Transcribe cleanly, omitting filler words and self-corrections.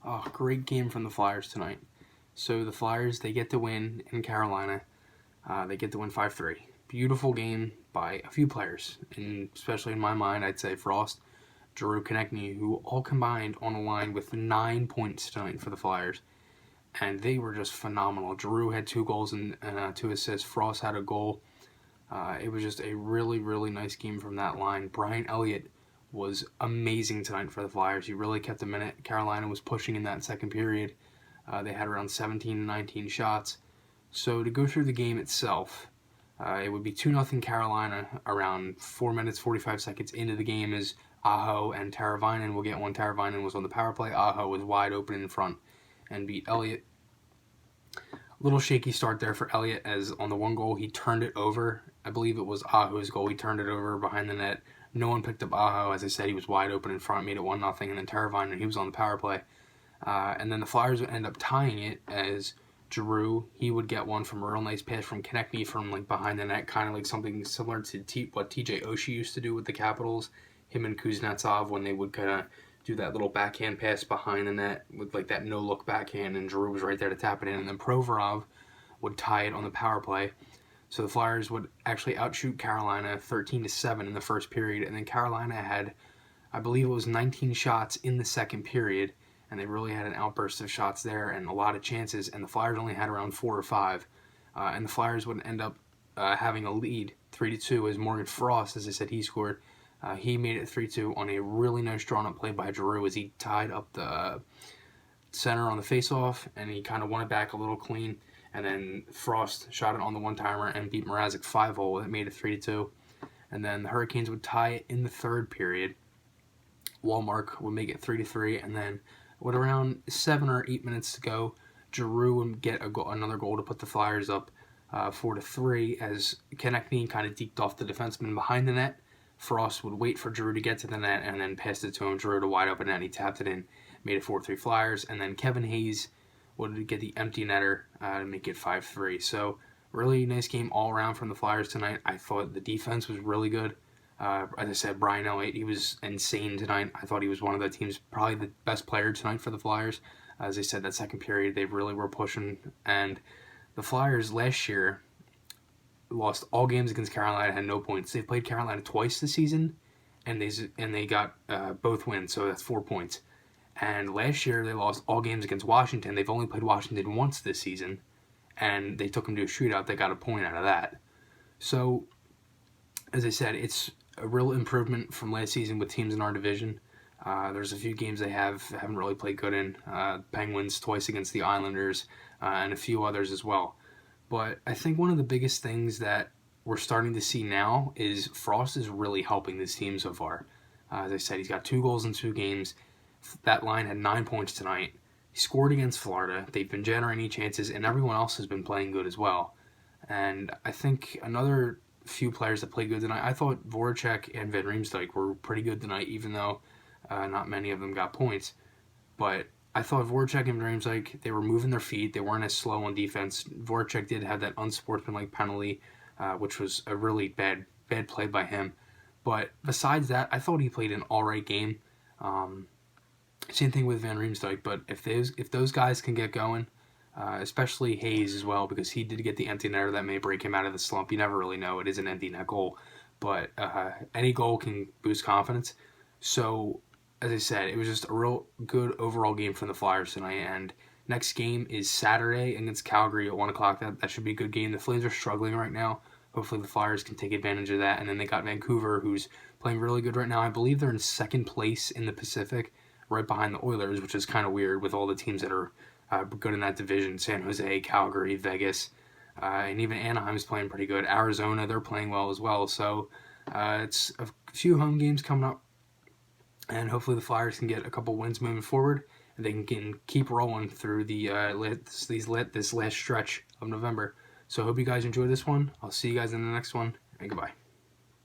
Oh, great game from the Flyers tonight. So the Flyers, they get the win in Carolina. They get the win 5-3. Beautiful game by a few players, and especially in my mind, I'd say Frost, Drew Konechny, who all combined on a line with 9 points tonight for the Flyers. And they were just phenomenal. Drew had 2 goals and 2 assists. Frost had a goal. It was just a really, really nice game from that line. Brian Elliott was amazing tonight for the Flyers. He really kept them in it. Carolina was pushing in that second period. They had around 17 to 19 shots. So to go through the game itself, it would be 2-0 Carolina around 4 minutes, 45 seconds into the game as Aho and Teravainen will get one. Teravainen was on the power play. Aho was wide open in front and beat Elliott. Little shaky start there for Elliott as on the one goal he turned it over. I believe it was Aho's goal. He turned it over behind the net. No one picked up Aho. As I said, he was wide open in front, made it 1-0, and then Teravainen, he was on the power play. And then the Flyers would end up tying it as Giroux, he would get one from a real nice pass from Konechny from like behind the net, kind of like something similar to what TJ Oshie used to do with the Capitals, him and Kuznetsov, when they would kind of do that little backhand pass behind the net with like that no-look backhand, and Giroux was right there to tap it in, and then Provorov would tie it on the power play. So the Flyers would actually outshoot Carolina 13-7 in the first period, and then Carolina had, I believe it was 19 shots in the second period, and they really had an outburst of shots there and a lot of chances, and the Flyers only had around 4 or 5. And the Flyers would end up having a lead 3-2 as Morgan Frost, as I said, he scored. He made it 3-2 on a really nice drawn-up play by Giroux as he tied up the center on the face-off, and he kind of won it back a little clean. And then Frost shot it on the one-timer and beat Mrazek 5-0. That made it 3-2. And then the Hurricanes would tie it in the third period. Wallmark would make it 3-3, and then with around 7 or 8 minutes to go, Giroux would get another goal to put the Flyers up 4-3 as Konechny kind of deked off the defenseman behind the net. Frost would wait for Giroux to get to the net and then passed it to him. Giroux to wide open net, he tapped it in, made it 4-3 Flyers, and then Kevin Hayes would get the empty netter to make it 5-3. So really nice game all around from the Flyers tonight. I thought the defense was really good. As I said, Brian Elliott, he was insane tonight. I thought he was one of the team's probably the best player tonight for the Flyers. As I said, that second period, they really were pushing. And the Flyers last year lost all games against Carolina, had no points. They've played Carolina twice this season, and they got both wins, so that's 4 points. And last year, they lost all games against Washington. They've only played Washington once this season, and they took them to a shootout. They got a point out of that. So, as I said, it's a real improvement from last season with teams in our division. There's a few games they haven't really played good in. Penguins twice against the Islanders, and a few others as well. But I think one of the biggest things that we're starting to see now is Frost is really helping this team so far. As I said, he's got 2 goals in 2 games. That line had 9 points tonight. He scored against Florida. They've been generating chances, and everyone else has been playing good as well. And I think another few players that played good tonight, I thought Voracek and Van Riemsdyk were pretty good tonight, even though not many of them got points. But I thought Voracek and Van Riemsdyk, they were moving their feet. They weren't as slow on defense. Voracek did have that unsportsmanlike penalty, which was a really bad play by him. But besides that, I thought he played an all right game. Same thing with Van Riemsdyk, but if those guys can get going, especially Hayes as well, because he did get the empty netter that may break him out of the slump. You never really know. It is an empty net goal, but any goal can boost confidence. So, as I said, it was just a real good overall game from the Flyers tonight, and next game is Saturday against Calgary at 1 o'clock. That should be a good game. The Flames are struggling right now. Hopefully the Flyers can take advantage of that, and then they got Vancouver, who's playing really good right now. I believe they're in second place in the Pacific, right behind the Oilers, which is kind of weird with all the teams that are good in that division. San Jose, Calgary, Vegas, and even Anaheim's playing pretty good. Arizona, they're playing well as well. So it's a few home games coming up, and hopefully the Flyers can get a couple wins moving forward, and they can keep rolling through this last stretch of November. So I hope you guys enjoyed this one. I'll see you guys in the next one, and goodbye.